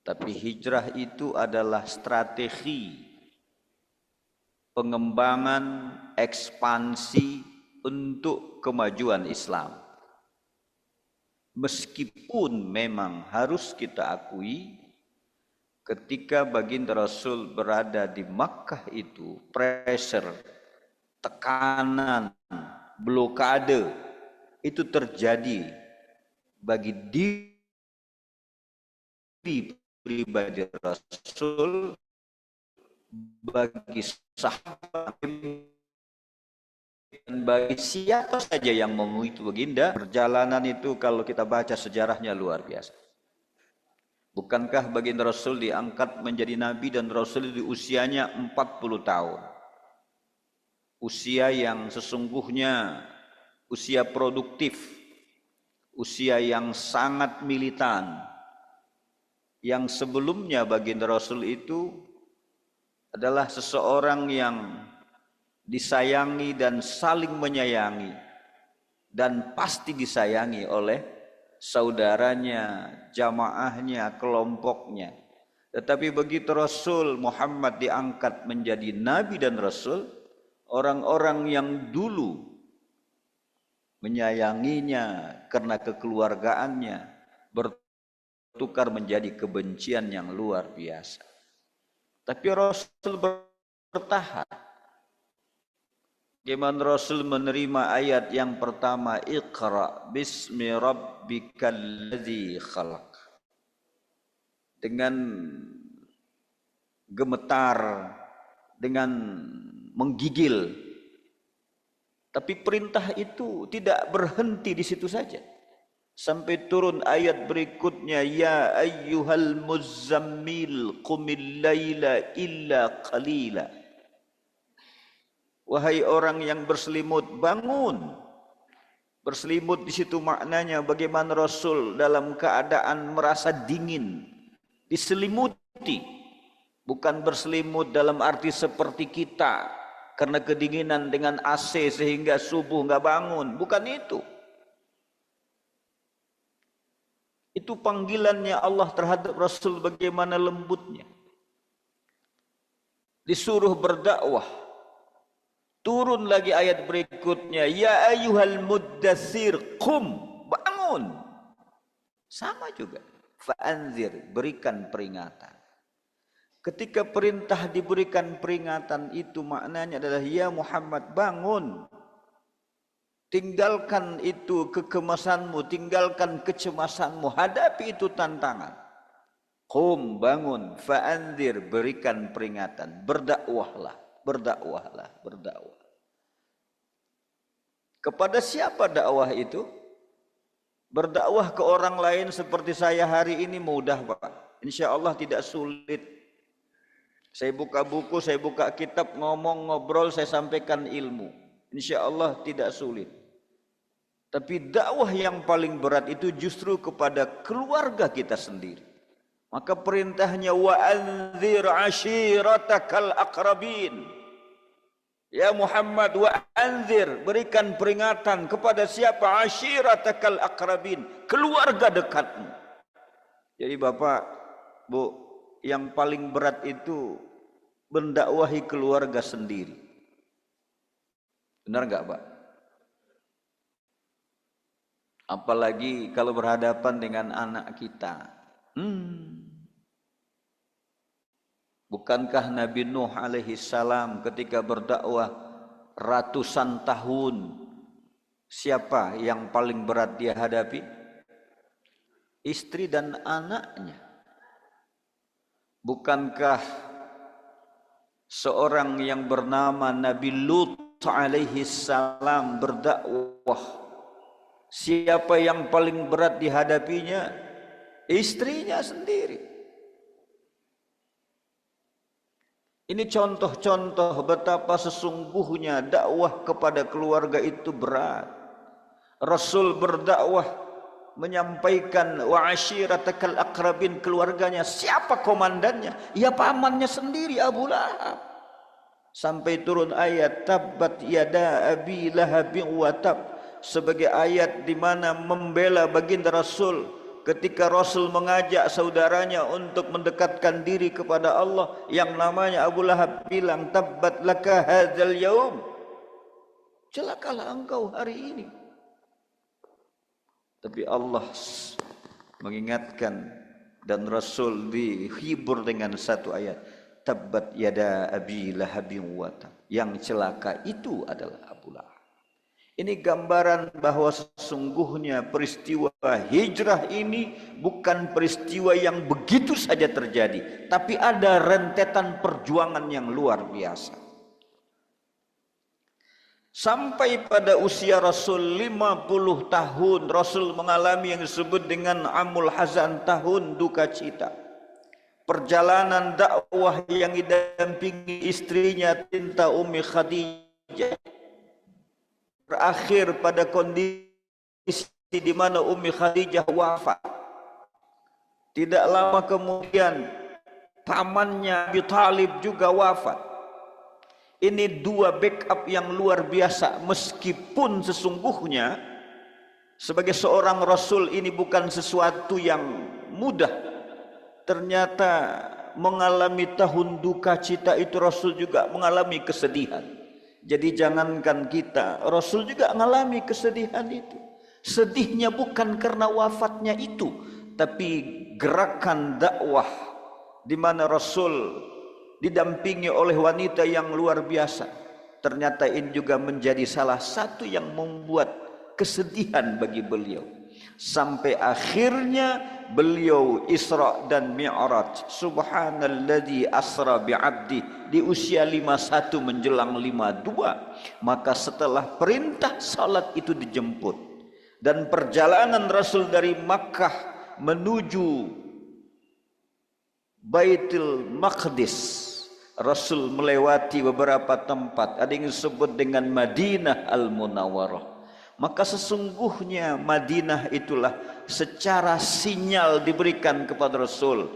Tapi hijrah itu adalah strategi pengembangan ekspansi untuk kemajuan Islam. Meskipun memang harus kita akui ketika baginda Rasul berada di Makkah itu pressure, tekanan, blokade itu terjadi bagi diri pribadi Rasul, bagi sahabat, dan bagi siapa saja yang mengikuti baginda. Perjalanan itu kalau kita baca sejarahnya luar biasa. Bukankah baginda Rasul diangkat menjadi nabi dan Rasul di usianya 40 tahun. Usia yang sesungguhnya usia produktif, usia yang sangat militan. Yang sebelumnya baginda Rasul itu adalah seseorang yang disayangi dan saling menyayangi, dan pasti disayangi oleh saudaranya, jamaahnya, kelompoknya. Tetapi begitu Rasul Muhammad diangkat menjadi nabi dan rasul, orang-orang yang dulu menyayanginya karena kekeluargaannya bertukar menjadi kebencian yang luar biasa. Tapi Rasul bertahan. Bagaimana Rasul menerima ayat yang pertama, Iqra bismi rabbikal ladzi khalaq, dengan gemetar, dengan menggigil. Tapi perintah itu tidak berhenti di situ saja. Sampai turun ayat berikutnya, ya ayyuhal muzzammil qumil laila illa qalila. Wahai orang yang berselimut, bangun. Berselimut di situ maknanya bagaimana Rasul dalam keadaan merasa dingin, diselimuti. Bukan berselimut dalam arti seperti kita karena kedinginan dengan AC sehingga subuh nggak bangun, bukan itu. Itu panggilannya Allah terhadap Rasul, bagaimana lembutnya. Disuruh berdakwah. Turun lagi ayat berikutnya, ya ayyuhal muddatsir qum, bangun. Sama juga, fa'anzir, berikan peringatan. Ketika perintah diberikan peringatan itu maknanya adalah, ya Muhammad, bangun. Tinggalkan itu kekemasanmu, tinggalkan kecemasanmu, hadapi itu tantangan. Qum, bangun, fa'anzir, berikan peringatan, berdakwahlah, berdakwahlah, berdakwah. Kepada siapa dakwah itu? Berdakwah ke orang lain seperti saya hari ini mudah, Pak. Insya Allah tidak sulit. Saya buka buku, saya buka kitab, ngomong, ngobrol, saya sampaikan ilmu. Insya Allah tidak sulit. Tapi dakwah yang paling berat itu justru kepada keluarga kita sendiri. Maka perintahnya, wa anzir ashiratakal aqrabin. Ya Muhammad, wa anzir, berikan peringatan kepada siapa? Ashiratakal aqrabin, keluarga dekatmu. Jadi Bapak, Bu, yang paling berat itu mendakwahi keluarga sendiri. Benar enggak, Pak? Apalagi kalau berhadapan dengan anak kita. Bukankah Nabi Nuh alaihi salam ketika berdakwah ratusan tahun, siapa yang paling berat dia hadapi? Istri dan anaknya. Bukankah seorang yang bernama Nabi Lut alaihi salam berdakwah, siapa yang paling berat dihadapinya? Istrinya sendiri. Ini contoh-contoh betapa sesungguhnya dakwah kepada keluarga itu berat. Rasul berdakwah menyampaikan wa ashiratakal aqrabin, keluarganya. Siapa komandannya? Ya pamannya sendiri, Abu Lahab. Sampai turun ayat tabbat yada abi lahabin wa tab, sebagai ayat di mana membela baginda Rasul ketika Rasul mengajak saudaranya untuk mendekatkan diri kepada Allah, yang namanya Abu Lahab bilang, tabbat laka hadzal yaum, celakalah engkau hari ini. Tapi Allah mengingatkan dan Rasul dihibur dengan satu ayat, tabbat yada abi lahabin wa tab, yang celaka itu adalah Abu Lahab. Ini gambaran bahwa sesungguhnya peristiwa hijrah ini bukan peristiwa yang begitu saja terjadi, tapi ada rentetan perjuangan yang luar biasa. Sampai pada usia Rasul 50 tahun, Rasul mengalami yang disebut dengan Amul Hazan, tahun duka cita. Perjalanan dakwah yang didampingi istrinya Tinta Ummi Khadijah berakhir pada kondisi di mana Ummi Khadijah wafat. Tidak lama kemudian pamannya Abi Thalib juga wafat. Ini dua backup yang luar biasa, meskipun sesungguhnya sebagai seorang Rasul ini bukan sesuatu yang mudah. Ternyata mengalami tahun duka cita itu Rasul juga mengalami kesedihan. Jadi jangankan kita, Rasul juga mengalami kesedihan itu. Sedihnya bukan karena wafatnya itu, tapi gerakan dakwah di mana Rasul didampingi oleh wanita yang luar biasa. Ternyata ini juga menjadi salah satu yang membuat kesedihan bagi beliau. Sampai akhirnya beliau Isra dan Mi'raj. Subhanalladzi asra bi'abdi, di usia 51 menjelang 52. Maka setelah perintah salat itu dijemput, dan perjalanan Rasul dari Makkah menuju Baitul Maqdis, Rasul melewati beberapa tempat, ada yang disebut dengan Madinah Al-Munawwarah. Maka sesungguhnya Madinah itulah secara sinyal diberikan kepada Rasul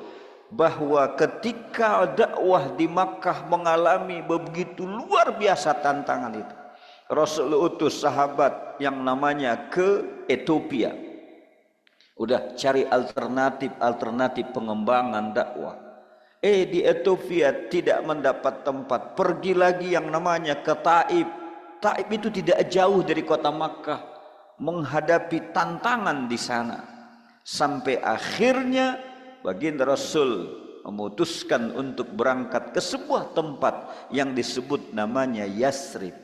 bahwa ketika dakwah di Makkah mengalami begitu luar biasa tantangan itu, Rasul utus sahabat yang namanya ke Ethiopia. Udah cari alternatif pengembangan dakwah. Di Ethiopia tidak mendapat tempat, pergi lagi yang namanya ke Taif. Taif itu tidak jauh dari kota Makkah, menghadapi tantangan di sana. Sampai akhirnya baginda Rasul memutuskan untuk berangkat ke sebuah tempat yang disebut namanya Yasrib.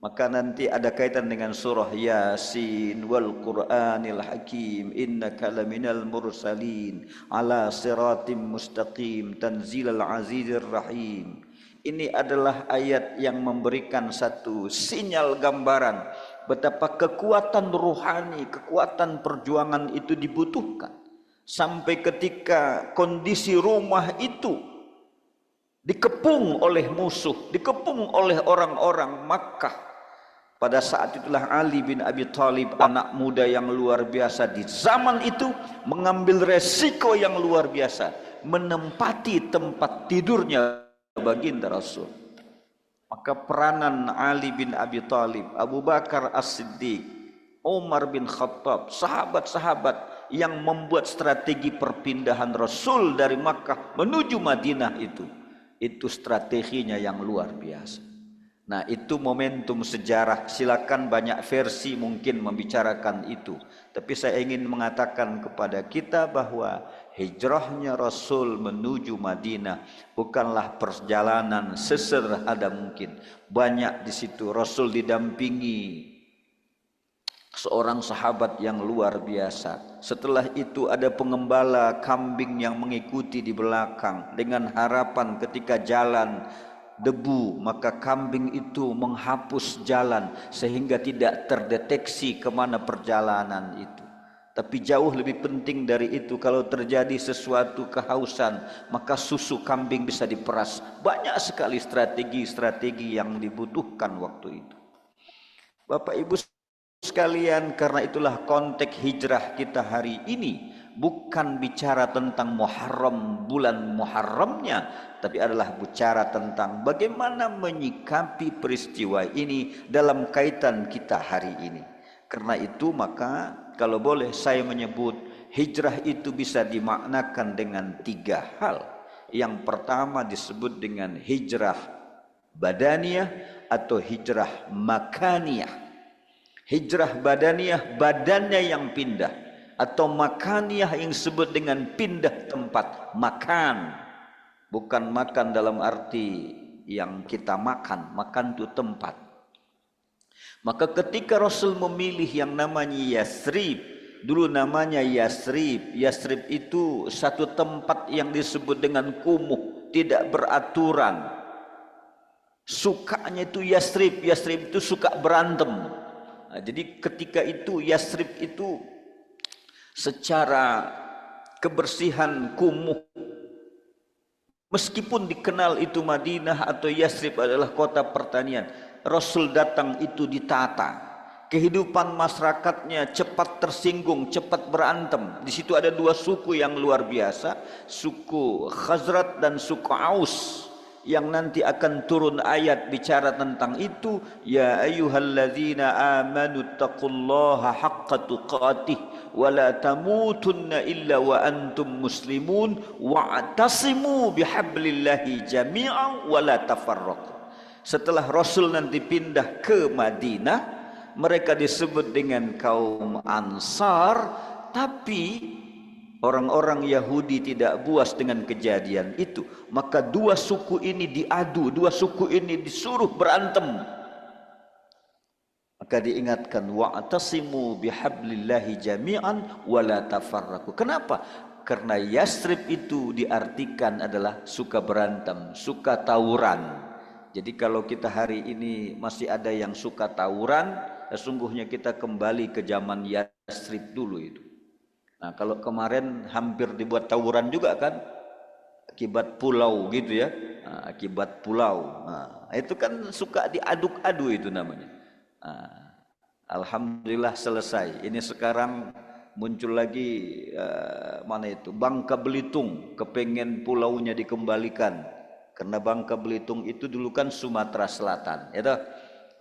Maka nanti ada kaitan dengan surah Yasin, wal Qur'anil Hakim, innaka laminal mursalin ala siratim mustaqim tanzilal azizir rahim. Ini adalah ayat yang memberikan satu sinyal gambaran betapa kekuatan rohani, kekuatan perjuangan itu dibutuhkan. Sampai ketika kondisi rumah itu dikepung oleh musuh, dikepung oleh orang-orang Makkah. Pada saat itulah Ali bin Abi Thalib, anak muda yang luar biasa di zaman itu, mengambil resiko yang luar biasa, menempati tempat tidurnya baginda Rasul. Maka peranan Ali bin Abi Thalib, Abu Bakar As-Siddiq, Umar bin Khattab, sahabat-sahabat yang membuat strategi perpindahan Rasul dari Makkah menuju Madinah itu strateginya yang luar biasa. Nah, itu momentum sejarah. Silakan banyak versi mungkin membicarakan itu, tapi saya ingin mengatakan kepada kita bahwa hijrahnya Rasul menuju Madinah bukanlah perjalanan sesederhana mungkin. Banyak di situ Rasul didampingi seorang sahabat yang luar biasa. Setelah itu ada pengembala kambing yang mengikuti di belakang dengan harapan ketika jalan debu, maka kambing itu menghapus jalan sehingga tidak terdeteksi kemana perjalanan itu. Tapi jauh lebih penting dari itu, kalau terjadi sesuatu kehausan, maka susu kambing bisa diperas. Banyak sekali strategi-strategi yang dibutuhkan waktu itu. Bapak Ibu sekalian, karena itulah konteks hijrah kita hari ini bukan bicara tentang Muharram, bulan Muharramnya, tapi adalah bicara tentang bagaimana menyikapi peristiwa ini dalam kaitan kita hari ini. Karena itu maka kalau boleh saya menyebut hijrah itu bisa dimaknakan dengan 3 hal. Yang pertama disebut dengan hijrah badaniyah atau hijrah makaniyah. Hijrah badaniyah, badannya yang pindah, atau makaniyah yang disebut dengan pindah tempat, makan. Bukan makan dalam arti yang kita makan, makan itu tempat. Maka ketika Rasul memilih yang namanya Yasrib, dulu namanya Yasrib. Yasrib itu satu tempat yang disebut dengan kumuh, tidak beraturan. Sukanya itu Yasrib. Yasrib itu suka berantem. Nah, jadi ketika itu Yasrib itu secara kebersihan kumuh, meskipun dikenal itu Madinah atau Yasrib adalah kota pertanian, Rasul datang itu ditata. Kehidupan masyarakatnya cepat tersinggung, cepat berantem. Di situ ada 2 suku yang luar biasa, suku Khazraj dan suku Aus, yang nanti akan turun ayat bicara tentang itu. Ya ayyuhalladzina amanu taqullaha haqqa tuqatih wa la tamutunna illa wa antum muslimun wa'tasimu bihablillahi jami'an wa la tafarraqu. Setelah Rasul nanti pindah ke Madinah, mereka disebut dengan kaum Ansar, tapi orang-orang Yahudi tidak puas dengan kejadian itu. Maka 2 suku ini diadu, 2 suku ini disuruh berantem. Maka diingatkan, wa'tasimu bihablillahi jami'an wa la tafarraqu. Kenapa? Karena Yasrib itu diartikan adalah suka berantem, suka tawuran. Jadi kalau kita hari ini masih ada yang suka tawuran, sesungguhnya kita kembali ke zaman Yasrib dulu itu. Nah, kalau kemarin hampir dibuat tawuran juga kan, akibat pulau gitu ya, nah, akibat pulau. Nah, itu kan suka diaduk-adu itu namanya. Nah, alhamdulillah selesai. Ini sekarang muncul lagi mana itu, Bangka Belitung, kepengen pulaunya dikembalikan. Karena Bangka Belitung itu dulu kan Sumatera Selatan. Ya,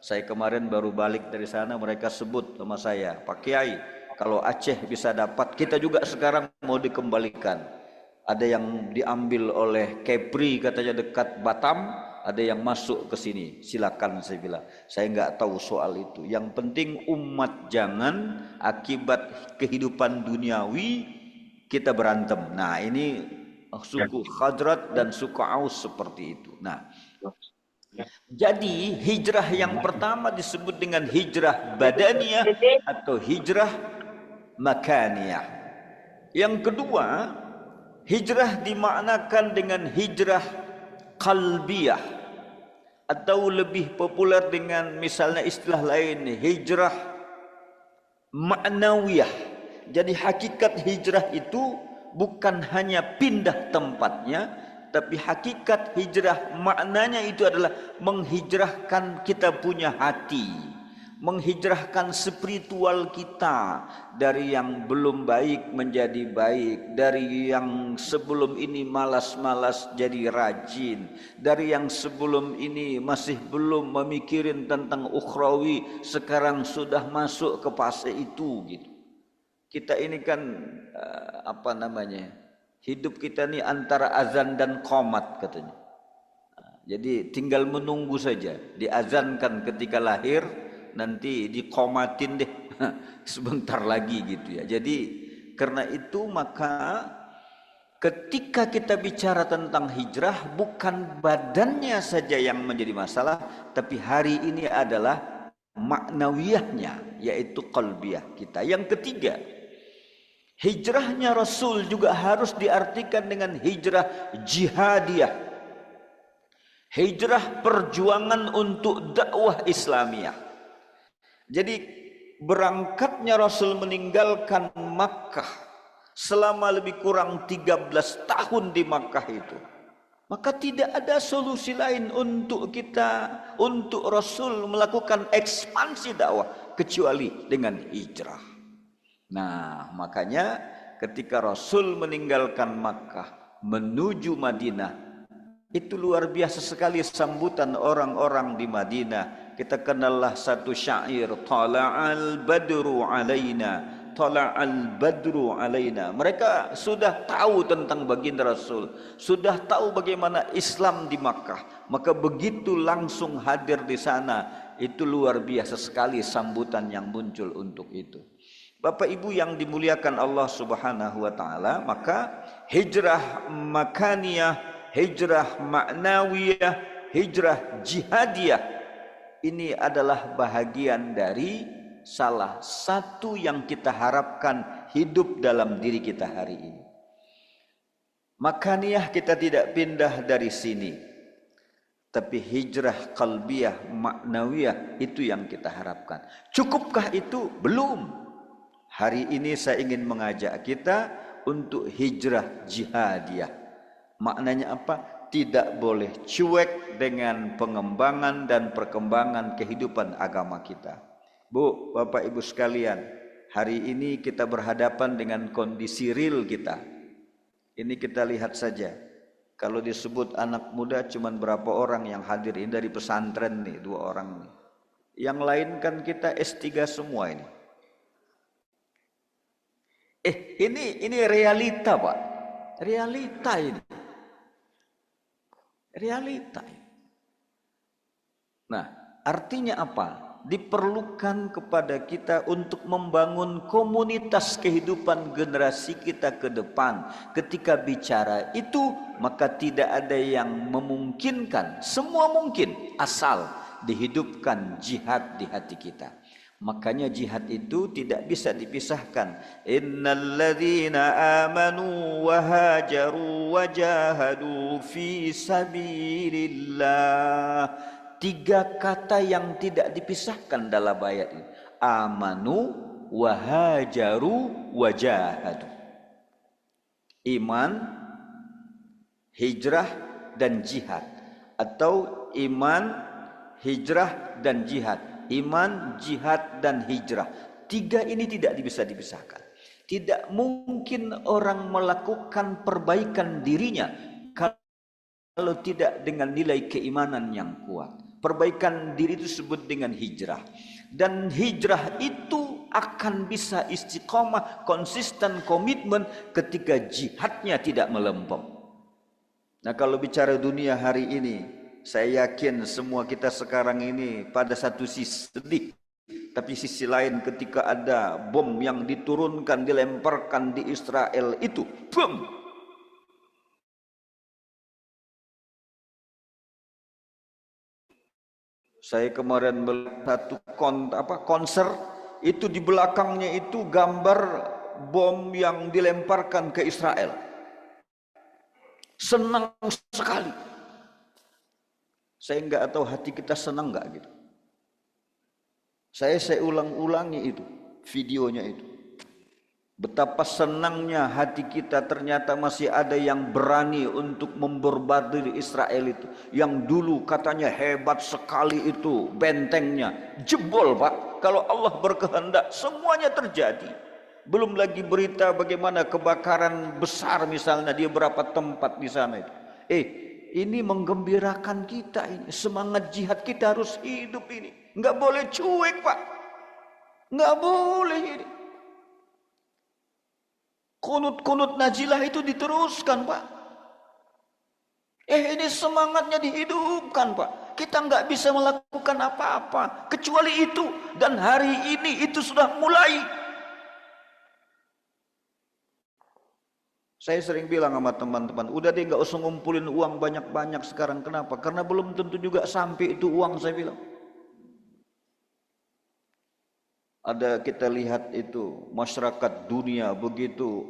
saya kemarin baru balik dari sana, mereka sebut sama saya, Pak Kiai, kalau Aceh bisa dapat, kita juga sekarang mau dikembalikan. Ada yang diambil oleh Kepri katanya dekat Batam, ada yang masuk ke sini. Silakan, saya bilang. Saya nggak tahu soal itu. Yang penting umat jangan akibat kehidupan duniawi kita berantem. Nah, ini suku Khazraj dan suku Aus seperti itu. Nah, jadi hijrah yang pertama disebut dengan hijrah badaniyah atau hijrah makaniyah. Yang kedua, hijrah dimaknakan dengan hijrah qalbiyah, atau lebih populer dengan misalnya istilah lain, hijrah ma'nawiyah. Jadi hakikat hijrah itu bukan hanya pindah tempatnya, tapi hakikat hijrah maknanya itu adalah menghijrahkan kita punya hati, menghijrahkan spiritual kita dari yang belum baik menjadi baik, dari yang sebelum ini malas-malas jadi rajin, dari yang sebelum ini masih belum memikirin tentang ukhrawi, sekarang sudah masuk ke fase itu gitu. Kita ini kan apa namanya, hidup kita ini antara azan dan qomat katanya. Jadi tinggal menunggu saja, diazankan ketika lahir, nanti dikomatin deh sebentar lagi gitu ya. Jadi karena itu maka ketika kita bicara tentang hijrah, bukan badannya saja yang menjadi masalah, tapi hari ini adalah maknawiyahnya, yaitu qalbiyah kita. Yang ketiga, hijrahnya Rasul juga harus diartikan dengan hijrah jihadiyah, hijrah perjuangan untuk dakwah Islamiyah. Jadi berangkatnya Rasul meninggalkan Makkah selama lebih kurang 13 tahun di Makkah itu, maka tidak ada solusi lain untuk kita, untuk Rasul melakukan ekspansi dakwah kecuali dengan hijrah. Nah, makanya ketika Rasul meninggalkan Makkah menuju Madinah, itu luar biasa sekali sambutan orang-orang di Madinah. Kita kenallah satu syair, tala'al badru alaina tala'al badru alaina. Mereka sudah tahu tentang baginda Rasul, sudah tahu bagaimana Islam di Makkah. Maka begitu langsung hadir di sana, itu luar biasa sekali sambutan yang muncul untuk itu. Bapak Ibu yang dimuliakan Allah Subhanahu wa taala, maka hijrah makaniyah, hijrah ma'nawiyah, hijrah jihadiyah ini adalah bahagian dari salah satu yang kita harapkan hidup dalam diri kita hari ini. Makaniyah kita tidak pindah dari sini, tapi hijrah qalbiyah, maknawiyah itu yang kita harapkan. Cukupkah itu? Belum. Hari ini saya ingin mengajak kita untuk hijrah jihadiyah. Maknanya apa? Tidak boleh cuek dengan pengembangan dan perkembangan kehidupan agama kita. Bu, Bapak Ibu sekalian, hari ini kita berhadapan dengan kondisi real kita. Ini kita lihat saja. Kalau disebut anak muda cuma berapa orang yang hadir ini dari pesantren nih, 2 orang nih. Yang lain kan kita S3 semua ini. Ini realita, Pak. Realita ini. Realita. Nah, artinya apa? Diperlukan kepada kita untuk membangun komunitas kehidupan generasi kita ke depan. Ketika bicara itu, maka tidak ada yang memungkinkan. Semua mungkin, asal dihidupkan jihad di hati kita. Makanya jihad itu tidak bisa dipisahkan. Innalladzina amanu wa hajaru wa jahadu fi sabilillah. 3 kata yang tidak dipisahkan dalam ayat ini. Amanu wa hajaru wa jahadu. Iman, hijrah dan jihad, atau iman, hijrah dan jihad. Iman, jihad, dan hijrah. 3 ini tidak bisa dipisahkan. Tidak mungkin orang melakukan perbaikan dirinya kalau tidak dengan nilai keimanan yang kuat. Perbaikan diri itu disebut dengan hijrah. Dan hijrah itu akan bisa istiqomah, konsisten, komitmen ketika jihadnya tidak melempem. Nah, kalau bicara dunia hari ini, saya yakin semua kita sekarang ini pada satu sisi sedih, tapi sisi lain ketika ada bom yang diturunkan, dilemparkan di Israel itu, bom. Saya kemarin melihat satu konser, itu di belakangnya itu gambar bom yang dilemparkan ke Israel. Senang sekali. Saya enggak tahu hati kita senang enggak gitu. Saya ulang-ulangi itu, videonya itu. Betapa senangnya hati kita ternyata masih ada yang berani untuk memborbardir Israel itu. Yang dulu katanya hebat sekali itu bentengnya. Jebol, Pak. Kalau Allah berkehendak semuanya terjadi. Belum lagi berita bagaimana kebakaran besar misalnya di beberapa tempat di sana itu. Ini menggembirakan kita ini. Semangat jihad kita harus hidup ini. Enggak boleh cuek, Pak. Enggak boleh ini. Kunut-kunut najilah itu diteruskan, Pak. Ini semangatnya dihidupkan, Pak. Kita enggak bisa melakukan apa-apa kecuali itu. Dan hari ini itu sudah mulai. Saya sering bilang sama teman-teman, udah deh nggak usah ngumpulin uang banyak-banyak sekarang. Kenapa? Karena belum tentu juga sampai itu uang, saya bilang. Ada kita lihat itu masyarakat dunia begitu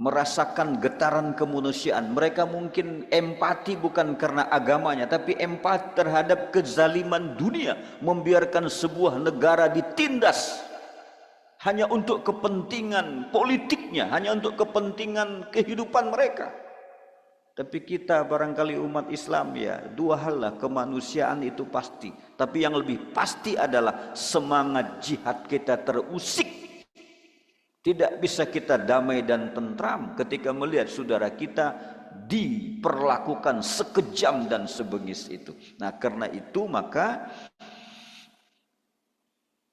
merasakan getaran kemanusiaan. Mereka mungkin empati bukan karena agamanya, tapi empati terhadap kezaliman dunia, membiarkan sebuah negara ditindas hanya untuk kepentingan politiknya, hanya untuk kepentingan kehidupan mereka. Tapi kita barangkali umat Islam ya, 2 hal lah, kemanusiaan itu pasti. Tapi yang lebih pasti adalah semangat jihad kita terusik. Tidak bisa kita damai dan tentram ketika melihat saudara kita diperlakukan sekejam dan sebengis itu. Nah, karena itu maka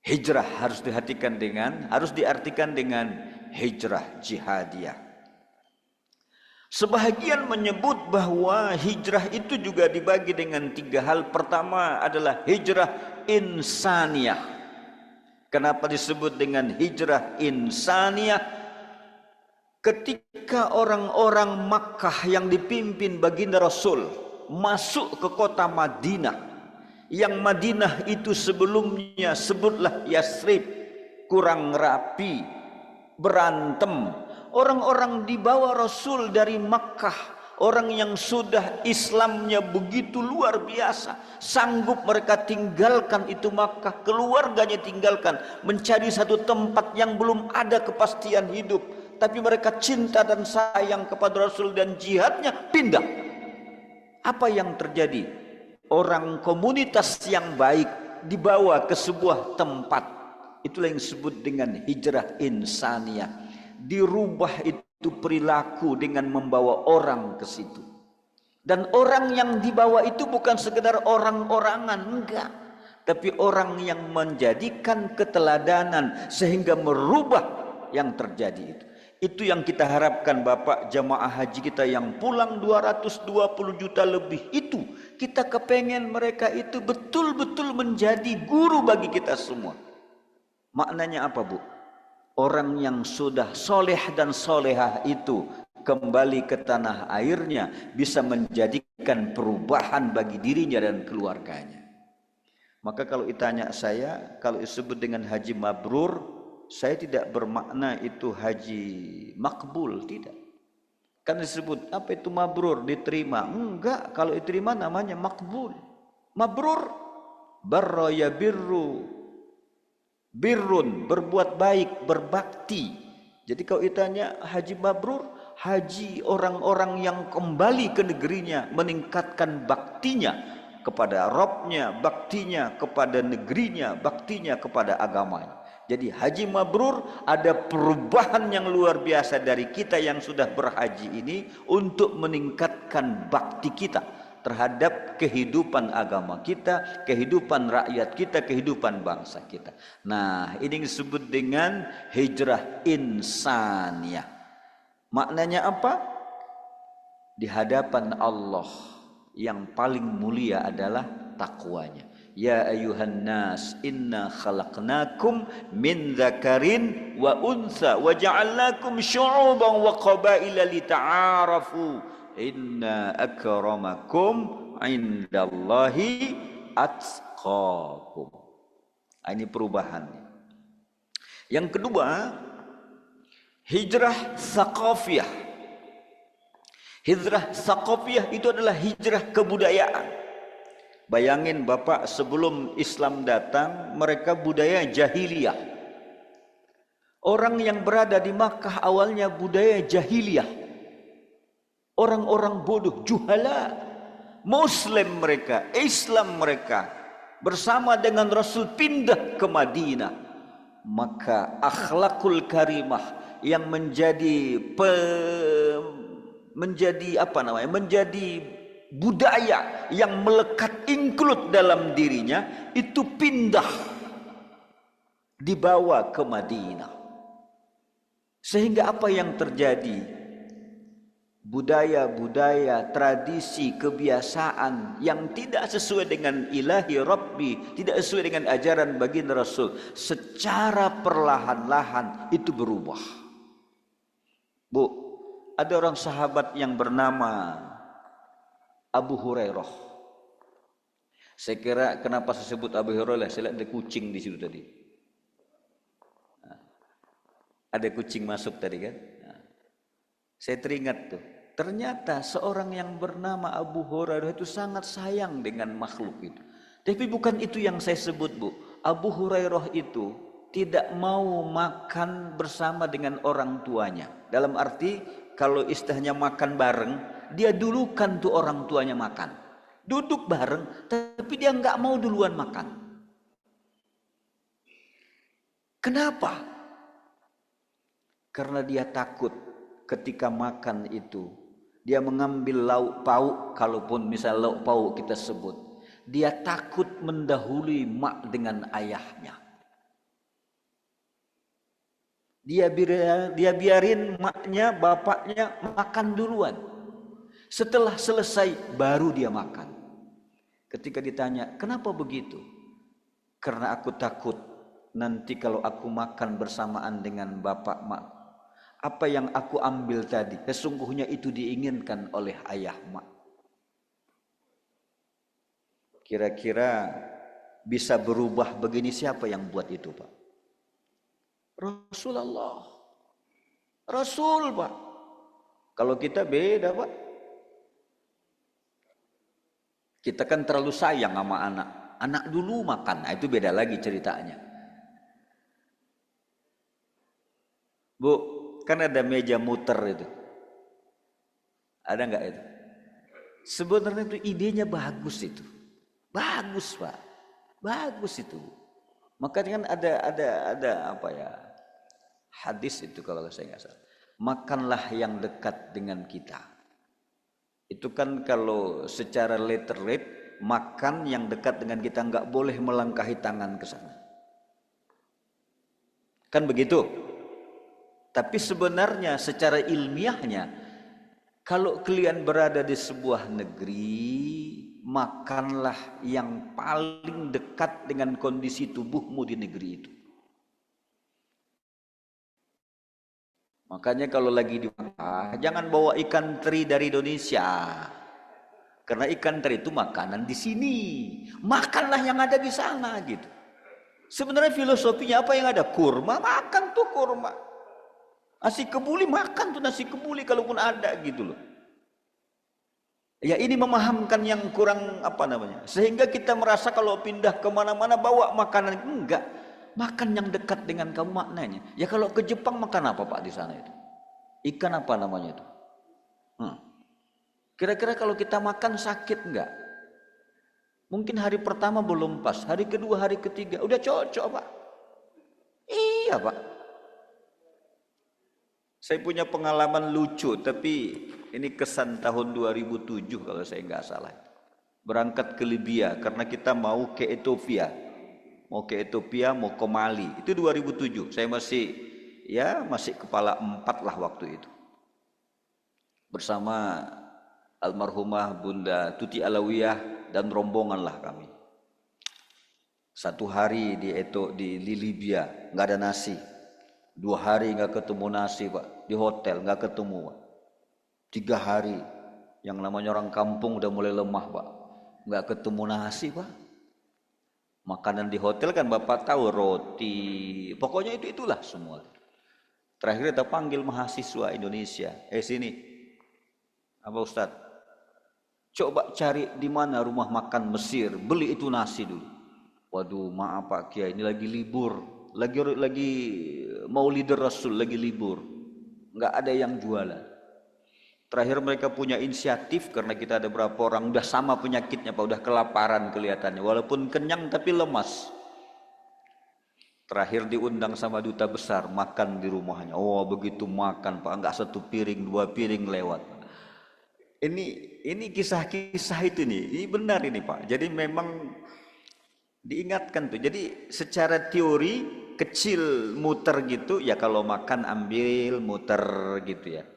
hijrah harus diartikan dengan hijrah jihadiyah. Sebahagian menyebut bahwa hijrah itu juga dibagi dengan 3 hal. Pertama adalah hijrah insaniyah. Kenapa disebut dengan hijrah insaniyah? Ketika orang-orang Makkah yang dipimpin baginda Rasul masuk ke kota Madinah, yang Madinah itu sebelumnya sebutlah Yasrib, kurang rapi, berantem. Orang-orang dibawa Rasul dari Makkah, orang yang sudah Islamnya begitu luar biasa, sanggup mereka tinggalkan itu Makkah, keluarganya tinggalkan, mencari satu tempat yang belum ada kepastian hidup, tapi mereka cinta dan sayang kepada Rasul dan jihadnya pindah. Apa yang terjadi? Orang komunitas yang baik dibawa ke sebuah tempat, itulah yang disebut dengan hijrah insaniyah. Dirubah itu perilaku dengan membawa orang ke situ. Dan orang yang dibawa itu bukan sekedar orang-orangan, enggak, tapi orang yang menjadikan keteladanan sehingga merubah yang terjadi itu. Itu yang kita harapkan Bapak jamaah haji kita yang pulang 220 juta lebih itu. Kita kepengen mereka itu betul-betul menjadi guru bagi kita semua. Maknanya apa, Bu? Orang yang sudah soleh dan solehah itu kembali ke tanah airnya bisa menjadikan perubahan bagi dirinya dan keluarganya. Maka kalau ditanya saya, kalau disebut dengan haji mabrur, saya tidak bermakna itu haji makbul, tidak. Kan disebut apa itu mabrur, diterima. Enggak, kalau diterima namanya makbul. Mabrur, barra ya birru, birrun, berbuat baik, berbakti. Jadi kalau ditanya haji mabrur, haji orang-orang yang kembali ke negerinya, meningkatkan baktinya kepada Rabbnya, baktinya kepada negerinya, baktinya kepada agamanya. Jadi haji mabrur ada perubahan yang luar biasa dari kita yang sudah berhaji ini untuk meningkatkan bakti kita terhadap kehidupan agama kita, kehidupan rakyat kita, kehidupan bangsa kita. Nah, ini disebut dengan hijrah insaniyah. Maknanya apa? Di hadapan Allah yang paling mulia adalah takwanya. Ya ayuhan nas, inna khalaqnakum min dzakarin wa untha wa ja'alnakum syu'uban wa qabaila lita'arafu. Inna akramakum indallahi atqakum. Ini perubahannya. Yang kedua, hijrah tsaqafiyah. Hijrah tsaqafiyah itu adalah hijrah kebudayaan. Bayangin Bapak, sebelum Islam datang, mereka budaya jahiliyah. Orang yang berada di Makkah awalnya budaya jahiliyah. Orang-orang bodoh, juhala. Muslim mereka, Islam mereka. Bersama dengan Rasul pindah ke Madinah. Maka akhlakul karimah yang menjadi budaya yang melekat include dalam dirinya itu pindah, dibawa ke Madinah. Sehingga apa yang terjadi? Budaya-budaya, tradisi, kebiasaan yang tidak sesuai dengan ilahi Rabbi, tidak sesuai dengan ajaran baginda Rasul, secara perlahan-lahan itu berubah. Bu, ada orang sahabat yang bernama Abu Hurairah. Saya kira kenapa saya sebut Abu Hurairah? Saya lihat ada kucing di situ tadi. Ada kucing masuk tadi kan? Saya teringat tuh. Ternyata seorang yang bernama Abu Hurairah itu sangat sayang dengan makhluk itu. Tapi bukan itu yang saya sebut, Bu. Abu Hurairah itu tidak mau makan bersama dengan orang tuanya. Dalam arti kalau istilahnya makan bareng, dia dulukan tuh orang tuanya makan. Duduk bareng, tapi dia nggak mau duluan makan. Kenapa? Karena dia takut ketika makan itu. Dia mengambil lauk pauk, kalaupun misal lauk pauk kita sebut. Dia takut mendahului mak dengan ayahnya. Dia biarin maknya, bapaknya makan duluan. Setelah selesai baru dia makan. Ketika ditanya, kenapa begitu? Karena aku takut nanti kalau aku makan bersamaan dengan bapak mak, apa yang aku ambil tadi sesungguhnya itu diinginkan oleh ayah mak. Kira-kira bisa berubah begini, siapa yang buat itu, Pak? Rasulullah. Rasul, Pak. Kalau kita beda, Pak. Kita kan terlalu sayang sama anak. Anak dulu makan, nah itu beda lagi ceritanya. Bu, kan ada meja muter itu. Ada nggak itu? Sebenarnya itu idenya bagus itu. Bagus, Pak. Bagus itu. Makanya kan ada apa ya? Hadis itu kalau saya nggak salah. Makanlah yang dekat dengan kita. Itu kan kalau secara letterlet, makan yang dekat dengan kita, nggak boleh melangkahi tangan ke sana. Kan begitu? Tapi sebenarnya secara ilmiahnya, kalau kalian berada di sebuah negeri, makanlah yang paling dekat dengan kondisi tubuhmu di negeri itu. Makanya kalau lagi di Makkah, jangan bawa ikan teri dari Indonesia. Karena ikan teri itu makanan di sini. Makanlah yang ada di sana gitu. Sebenarnya filosofinya apa yang ada? Kurma, makan tuh kurma. Nasi kebuli, makan tuh nasi kebuli kalaupun ada gitu loh. Ya ini memahamkan yang kurang apa namanya. Sehingga kita merasa kalau pindah kemana-mana bawa makanan. Enggak. Makan yang dekat dengan kamu maknanya. Ya kalau ke Jepang makan apa Pak di sana itu? Ikan apa namanya itu? Kira-kira kalau kita makan sakit enggak? Mungkin hari pertama belum pas, hari kedua, hari ketiga udah cocok Pak. Iya Pak. Saya punya pengalaman lucu, tapi ini kesan tahun 2007 kalau saya nggak salah. Berangkat ke Libya karena kita mau ke Ethiopia. Mau ke Ethiopia, mau ke Mali. Itu 2007. Saya masih kepala 4 lah waktu itu. Bersama almarhumah Bunda Tuti Alawiyah dan rombongan lah kami. Satu hari di Libya nggak ada nasi. 2 hari nggak ketemu nasi Pak. Di hotel nggak ketemu Pak. 3 hari. Yang namanya orang kampung udah mulai lemah Pak. Nggak ketemu nasi Pak. Makanan di hotel kan Bapak tahu, roti, pokoknya itulah semua. Terakhir kita panggil mahasiswa Indonesia, sini, apa Ustadz? Coba cari di mana rumah makan Mesir, beli itu nasi dulu. Waduh, maaf Pak Kiai, ini lagi libur, lagi Maulid Rasul, lagi libur, nggak ada yang jualan. Terakhir mereka punya inisiatif karena kita ada berapa orang udah sama penyakitnya Pak, udah kelaparan kelihatannya, walaupun kenyang tapi lemas. Terakhir diundang sama duta besar makan di rumahnya. Oh begitu makan Pak, enggak 1 piring 2 piring lewat. Ini kisah-kisah itu nih, ini benar ini Pak. Jadi memang diingatkan tuh. Jadi secara teori kecil muter gitu ya, kalau makan ambil muter gitu ya.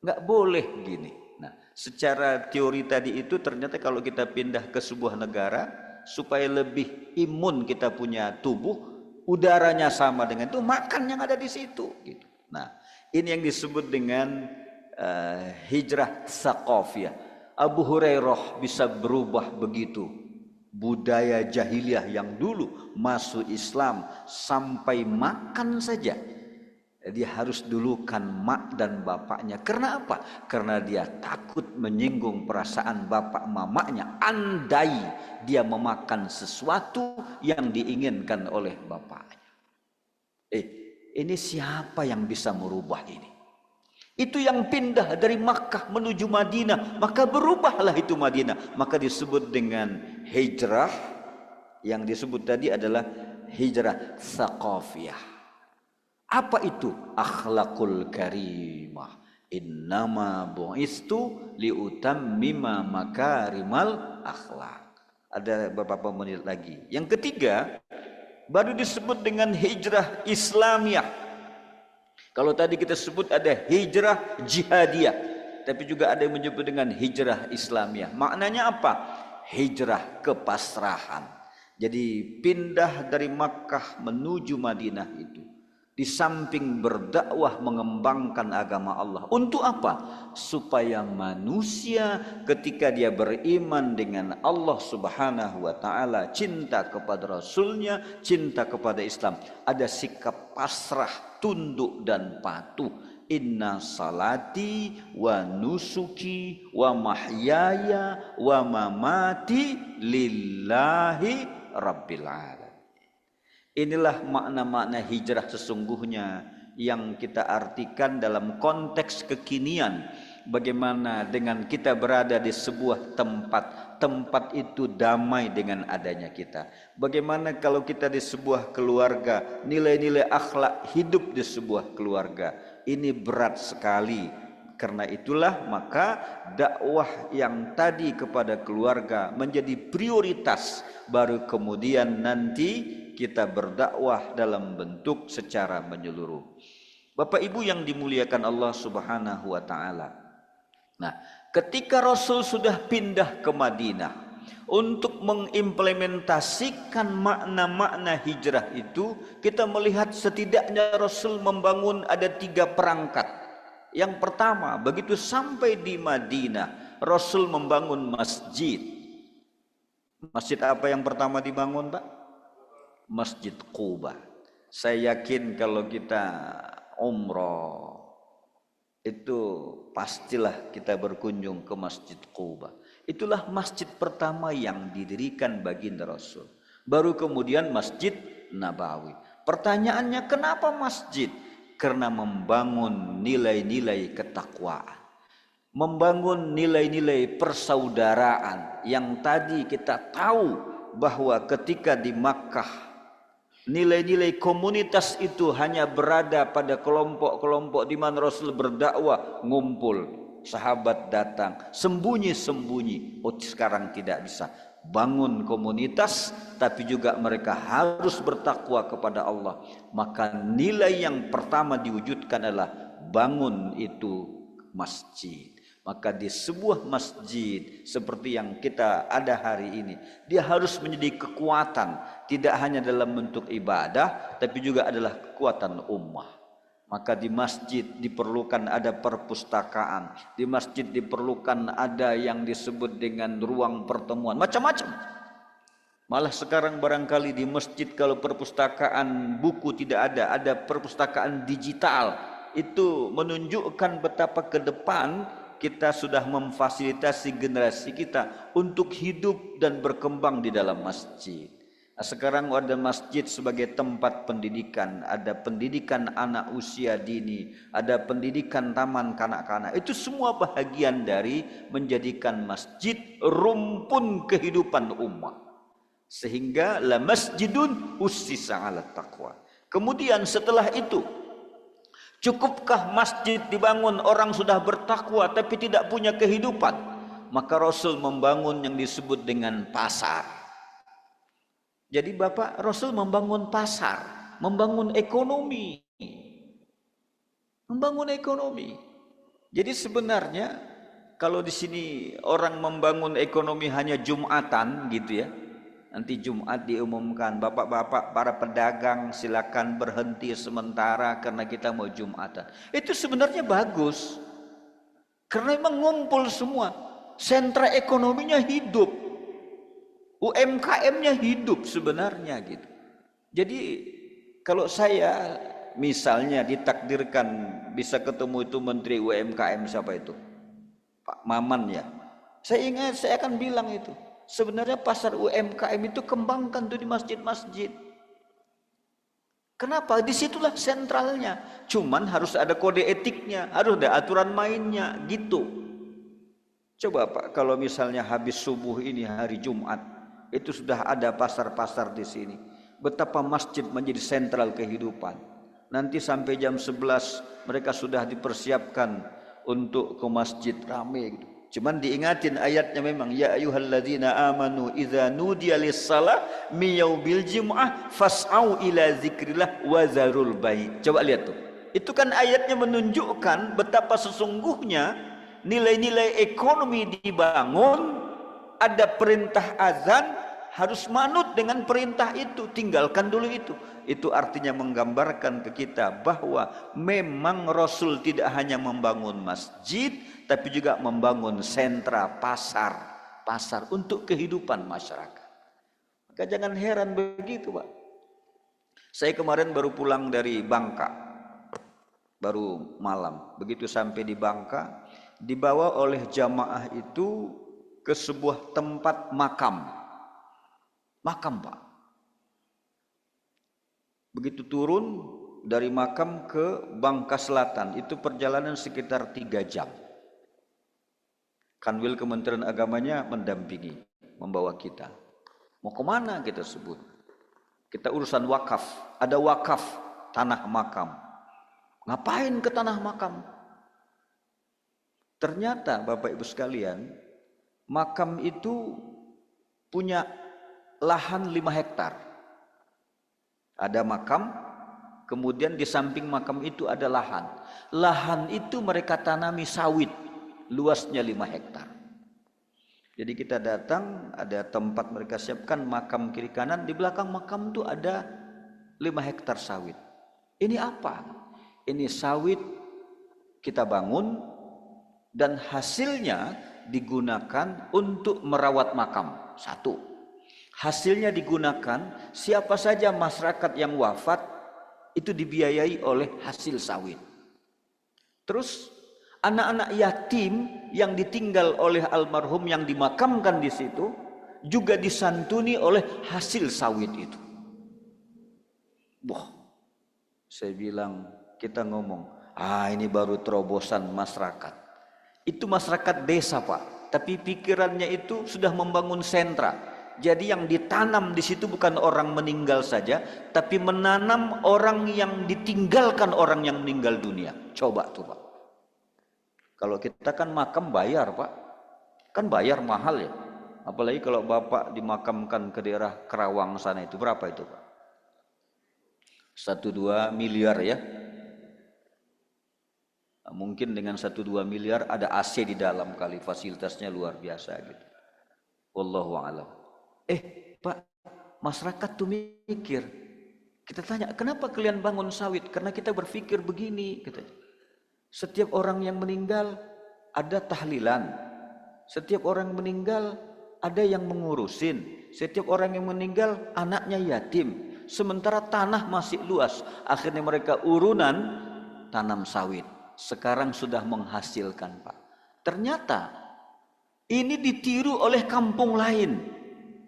Nggak boleh gini. Nah, secara teori tadi itu ternyata kalau kita pindah ke sebuah negara supaya lebih imun kita punya tubuh, udaranya sama dengan itu, makan yang ada di situ gitu. Nah, ini yang disebut dengan hijrah tsaqafiyah. Abu Hurairah bisa berubah begitu. Budaya jahiliyah yang dulu masuk Islam sampai makan saja dia harus dulukan mak dan bapaknya. Karena apa? Karena dia takut menyinggung perasaan bapak mamanya andai dia memakan sesuatu yang diinginkan oleh bapaknya. Ini siapa yang bisa merubah ini? Itu yang pindah dari Makkah menuju Madinah, maka berubahlah itu Madinah. Maka disebut dengan hijrah, yang disebut tadi adalah hijrah tsaqafiyah. Apa itu? Akhlakul karimah. Innama bu'istu liutammima makarimal akhlak. Ada beberapa menit lagi. Yang ketiga, baru disebut dengan hijrah Islamiyah. Kalau tadi kita sebut ada hijrah jihadiyah, tapi juga ada yang menyebut dengan hijrah Islamiyah. Maknanya apa? Hijrah kepasrahan. Jadi pindah dari Makkah menuju Madinah itu, di samping berdakwah mengembangkan agama Allah. Untuk apa? Supaya manusia ketika dia beriman dengan Allah Subhanahu wa taala, cinta kepada Rasulnya, cinta kepada Islam, ada sikap pasrah, tunduk dan patuh. Inna salati wa nusuki wa mahyaya wa mamati lillahi rabbil alamin. Inilah makna-makna hijrah sesungguhnya yang kita artikan dalam konteks kekinian. Bagaimana dengan kita berada di sebuah tempat, tempat itu damai dengan adanya kita. Bagaimana kalau kita di sebuah keluarga, nilai-nilai akhlak hidup di sebuah keluarga. Ini berat sekali. Karena itulah maka dakwah yang tadi kepada keluarga menjadi prioritas, baru kemudian nanti kita berdakwah dalam bentuk secara menyeluruh. Bapak Ibu yang dimuliakan Allah Subhanahu wa taala. Nah, ketika Rasul sudah pindah ke Madinah untuk mengimplementasikan makna-makna hijrah itu, kita melihat setidaknya Rasul membangun ada 3 perangkat. Yang pertama, begitu sampai di Madinah, Rasul membangun masjid. Masjid apa yang pertama dibangun, Pak? Masjid Quba. Saya yakin kalau kita umroh itu pastilah kita berkunjung ke Masjid Quba. Itulah masjid pertama yang didirikan baginda Rasul. Baru kemudian Masjid Nabawi. Pertanyaannya, kenapa masjid? Karena membangun nilai-nilai ketakwaan, membangun nilai-nilai persaudaraan yang tadi kita tahu bahwa ketika di Makkah nilai-nilai komunitas itu hanya berada pada kelompok-kelompok di mana Rasul berdakwah, ngumpul, sahabat datang, sembunyi-sembunyi. Oh, sekarang tidak bisa. Bangun komunitas, tapi juga mereka harus bertakwa kepada Allah. Maka nilai yang pertama diwujudkan adalah bangun itu masjid. Maka di sebuah masjid seperti yang kita ada hari ini, dia harus menjadi kekuatan, tidak hanya dalam bentuk ibadah, tapi juga adalah kekuatan ummah. Maka di masjid diperlukan ada perpustakaan, di masjid diperlukan ada yang disebut dengan ruang pertemuan, macam-macam. Malah sekarang barangkali di masjid kalau perpustakaan buku tidak ada, ada perpustakaan digital. Itu menunjukkan betapa ke depan kita sudah memfasilitasi generasi kita untuk hidup dan berkembang di dalam masjid. Sekarang ada masjid sebagai tempat pendidikan, ada pendidikan anak usia dini, ada pendidikan taman kanak-kanak. Itu semua bahagian dari menjadikan masjid rumpun kehidupan ummah. Sehingga la masjidun ussisa 'ala taqwa. Kemudian setelah itu, cukupkah masjid dibangun orang sudah bertakwa tapi tidak punya kehidupan? Maka Rasul membangun yang disebut dengan pasar. Jadi Bapak, Rasul membangun pasar, membangun ekonomi. Membangun ekonomi. Jadi sebenarnya kalau di sini orang membangun ekonomi hanya Jumatan gitu ya. Nanti Jumat diumumkan, Bapak-bapak para pedagang silakan berhenti sementara karena kita mau Jumatan. Itu sebenarnya bagus. Karena memang ngumpul semua. Sentra ekonominya hidup. UMKM-nya hidup sebenarnya gitu. Jadi kalau saya misalnya ditakdirkan bisa ketemu itu Menteri UMKM siapa itu? Pak Maman ya. Saya ingat saya akan bilang itu. Sebenarnya pasar UMKM itu kembangkan tuh di masjid-masjid. Kenapa? Disitulah sentralnya. Cuman harus ada kode etiknya, harus ada aturan mainnya gitu. Coba Pak, kalau misalnya habis subuh ini hari Jumat, itu sudah ada pasar-pasar di sini. Betapa masjid menjadi sentral kehidupan. Nanti sampai jam 11 mereka sudah dipersiapkan untuk ke masjid ramai gitu. Cuman diingatin ayatnya memang, ya ayyuhalladzina amanu idza nudiya lis-shalah min yaubil jumu'ah fas'au ila dzikrillah wa zarul bai'. Coba lihat tuh. Itu kan ayatnya menunjukkan betapa sesungguhnya nilai-nilai ekonomi dibangun, ada perintah azan, harus manut dengan perintah itu, tinggalkan dulu itu. Itu artinya menggambarkan ke kita bahwa memang Rasul tidak hanya membangun masjid, tapi juga membangun sentra pasar untuk kehidupan masyarakat. Maka jangan heran begitu, Pak. Saya kemarin baru pulang dari Bangka, baru malam. Begitu sampai di Bangka, dibawa oleh jamaah itu ke sebuah tempat makam, Pak. Begitu turun dari makam ke Bangka Selatan, itu perjalanan sekitar 3 jam. Kanwil Kementerian Agamanya mendampingi, membawa kita. Mau kemana kita sebut? Kita urusan wakaf, ada wakaf tanah makam. Ngapain ke tanah makam? Ternyata Bapak Ibu sekalian, makam itu punya lahan 5 hektar. Ada makam, kemudian di samping makam itu ada lahan. Lahan itu mereka tanami sawit, luasnya 5 hektar. Jadi kita datang, ada tempat mereka siapkan makam kiri kanan, di belakang makam itu ada 5 hektar sawit. Ini apa? Ini sawit kita bangun dan hasilnya digunakan untuk merawat makam. 1. Hasilnya digunakan, siapa saja masyarakat yang wafat itu dibiayai oleh hasil sawit. Terus anak-anak yatim yang ditinggal oleh almarhum yang dimakamkan di situ juga disantuni oleh hasil sawit itu. Wah, saya bilang, kita ngomong, ini baru terobosan masyarakat. Itu masyarakat desa, Pak, tapi pikirannya itu sudah membangun sentra. Jadi yang ditanam di situ bukan orang meninggal saja, tapi menanam orang yang ditinggalkan orang yang meninggal dunia. Coba tuh, Pak. Kalau kita kan makam bayar, Pak. Kan bayar mahal ya. Apalagi kalau Bapak dimakamkan ke daerah Kerawang sana, itu berapa itu, Pak? 1-2 miliar ya. Mungkin dengan 1-2 miliar ada AC di dalam kali, fasilitasnya luar biasa gitu. Wallahu a'lam. Pak, masyarakat tuh mikir. Kita tanya, kenapa kalian bangun sawit? Karena kita berpikir begini, katanya. Setiap orang yang meninggal ada tahlilan. Setiap orang yang meninggal ada yang mengurusin. Setiap orang yang meninggal anaknya yatim. Sementara tanah masih luas. Akhirnya mereka urunan tanam sawit. Sekarang sudah menghasilkan, Pak. Ternyata ini ditiru oleh kampung lain.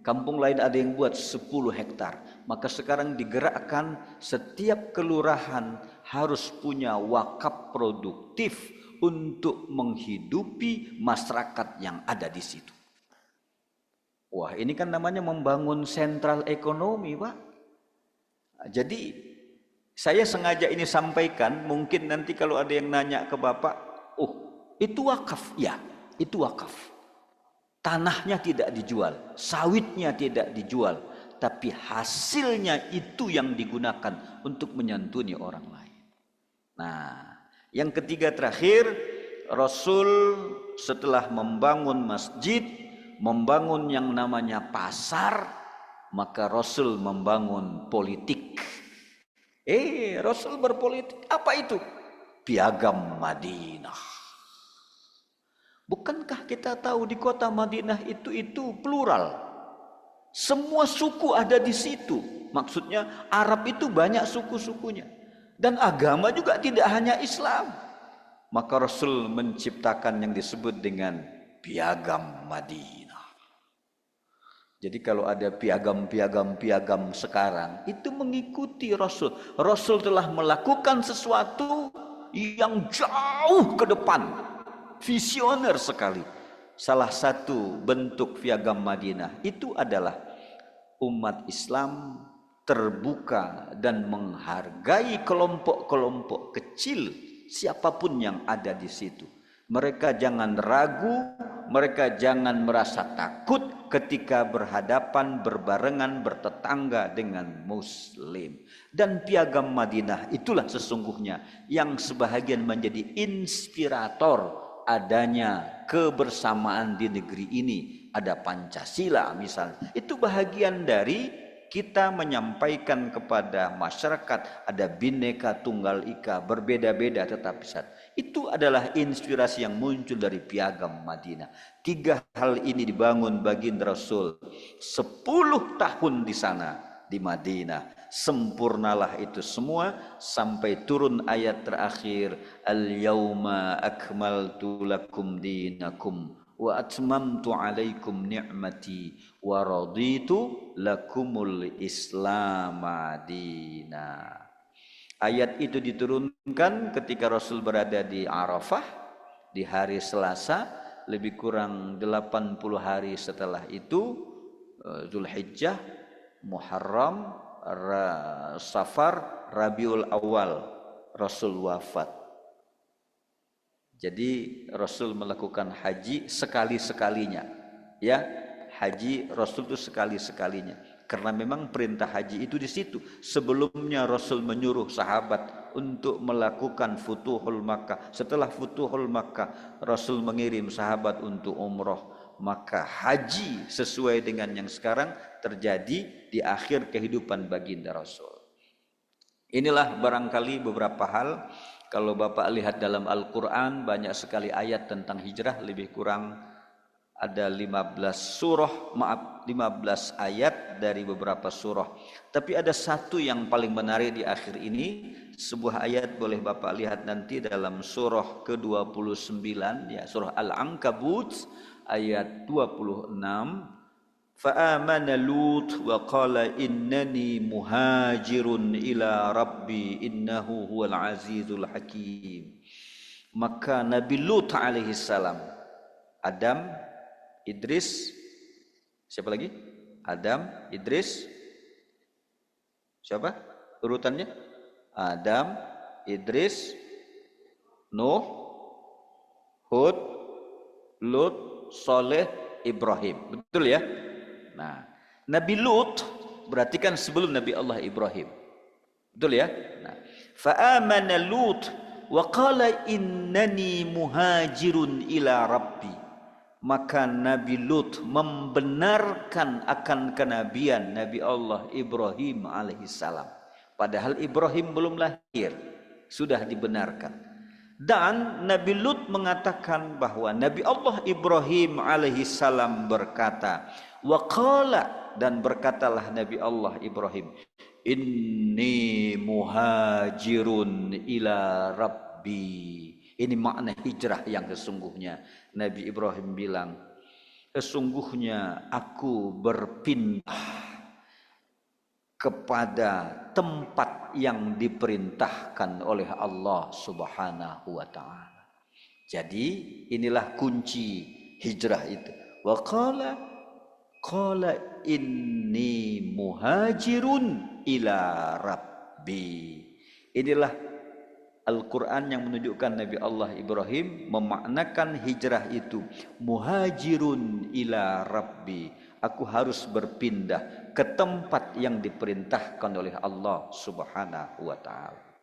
Kampung lain ada yang buat 10 hektar. Maka sekarang digerakkan setiap kelurahan harus punya wakaf produktif untuk menghidupi masyarakat yang ada di situ. Wah, ini kan namanya membangun sentral ekonomi, Pak. Jadi saya sengaja ini sampaikan, mungkin nanti kalau ada yang nanya ke Bapak, itu wakaf? Ya, itu wakaf. Tanahnya tidak dijual, sawitnya tidak dijual, tapi hasilnya itu yang digunakan untuk menyantuni orang lain. Nah, yang ketiga terakhir, Rasul setelah membangun masjid, membangun yang namanya pasar, maka Rasul membangun politik. Rasul berpolitik, apa itu? Piagam Madinah. Bukankah kita tahu di kota Madinah itu plural? Semua suku ada di situ. Maksudnya Arab itu banyak suku-sukunya. Dan agama juga tidak hanya Islam. Maka Rasul menciptakan yang disebut dengan Piagam Madinah. Jadi kalau ada piagam sekarang, itu mengikuti Rasul. Rasul telah melakukan sesuatu yang jauh ke depan. Visioner sekali. Salah satu bentuk Piagam Madinah itu adalah umat Islam terbuka dan menghargai kelompok-kelompok kecil siapapun yang ada di situ. Mereka jangan ragu, mereka jangan merasa takut ketika berhadapan, berbarengan, bertetangga dengan muslim. Dan piagam Madinah itulah sesungguhnya yang sebahagian menjadi inspirator adanya kebersamaan di negeri ini. Ada Pancasila misalnya, itu bahagian dari kita menyampaikan kepada masyarakat ada Bhinneka Tunggal Ika, berbeda-beda tetapi satu. Itu adalah inspirasi yang muncul dari piagam Madinah. 3 hal ini dibangun baginda Rasul 10 tahun di sana di Madinah. Sempurnalah itu semua sampai turun ayat terakhir, al-yauma akmaltu lakum dinakum wa atmamtu alaikum ni'mati wa raditu lakumul Islam madina. Ayat itu diturunkan ketika Rasul berada di Arafah di hari Selasa, lebih kurang 80 hari setelah itu Zulhijjah, Muharram, Safar, Rabiul Awal Rasul wafat. Jadi Rasul melakukan haji sekali-sekalinya. Ya, haji Rasul itu sekali-sekalinya. Karena memang perintah haji itu di situ. Sebelumnya Rasul menyuruh sahabat untuk melakukan Futuhul Makkah. Setelah Futuhul Makkah, Rasul mengirim sahabat untuk umroh. Maka haji sesuai dengan yang sekarang terjadi di akhir kehidupan baginda Rasul. Inilah barangkali beberapa hal. Kalau Bapak lihat dalam Al-Quran banyak sekali ayat tentang hijrah, lebih kurang ada 15 ayat dari beberapa surah. Tapi ada satu yang paling menarik di akhir ini, sebuah ayat boleh Bapak lihat nanti dalam surah ke-29 ya, surah Al-Ankabut ayat 26. Fa'amana Lut wa qala innani muhajirun ila rabbi innahu huwal azizul hakim. Maka Nabi Lut alaihi salam, Adam, Idris, siapa lagi? Adam, Idris, siapa urutannya? Adam, Idris, Nuh, Hud, Lut, Saleh, Ibrahim. Betul ya? Nah, Nabi Lut berarti kan sebelum Nabi Allah Ibrahim. Betul ya? Nah, fa'amana Lut wa qala innani muhajirun ila rabbi. Maka Nabi Lut membenarkan akan kenabian Nabi Allah Ibrahim alaihissalam. Padahal Ibrahim belum lahir, sudah dibenarkan. Dan Nabi Lut mengatakan bahwa Nabi Allah Ibrahim alaihissalam berkata, wa qala, dan berkatalah Nabi Allah Ibrahim, inni muhajirun ila rabbi. Ini makna hijrah yang sesungguhnya. Nabi Ibrahim bilang, sesungguhnya aku berpindah kepada tempat yang diperintahkan oleh Allah Subhanahu wa taala. Jadi inilah kunci hijrah itu. Wa qala inni muhajirun ila rabbi. Inilah Al-Quran yang menunjukkan Nabi Allah Ibrahim memaknakan hijrah itu. Muhajirun ila rabbi. Aku harus berpindah ke tempat yang diperintahkan oleh Allah Subhanahu wa ta'ala.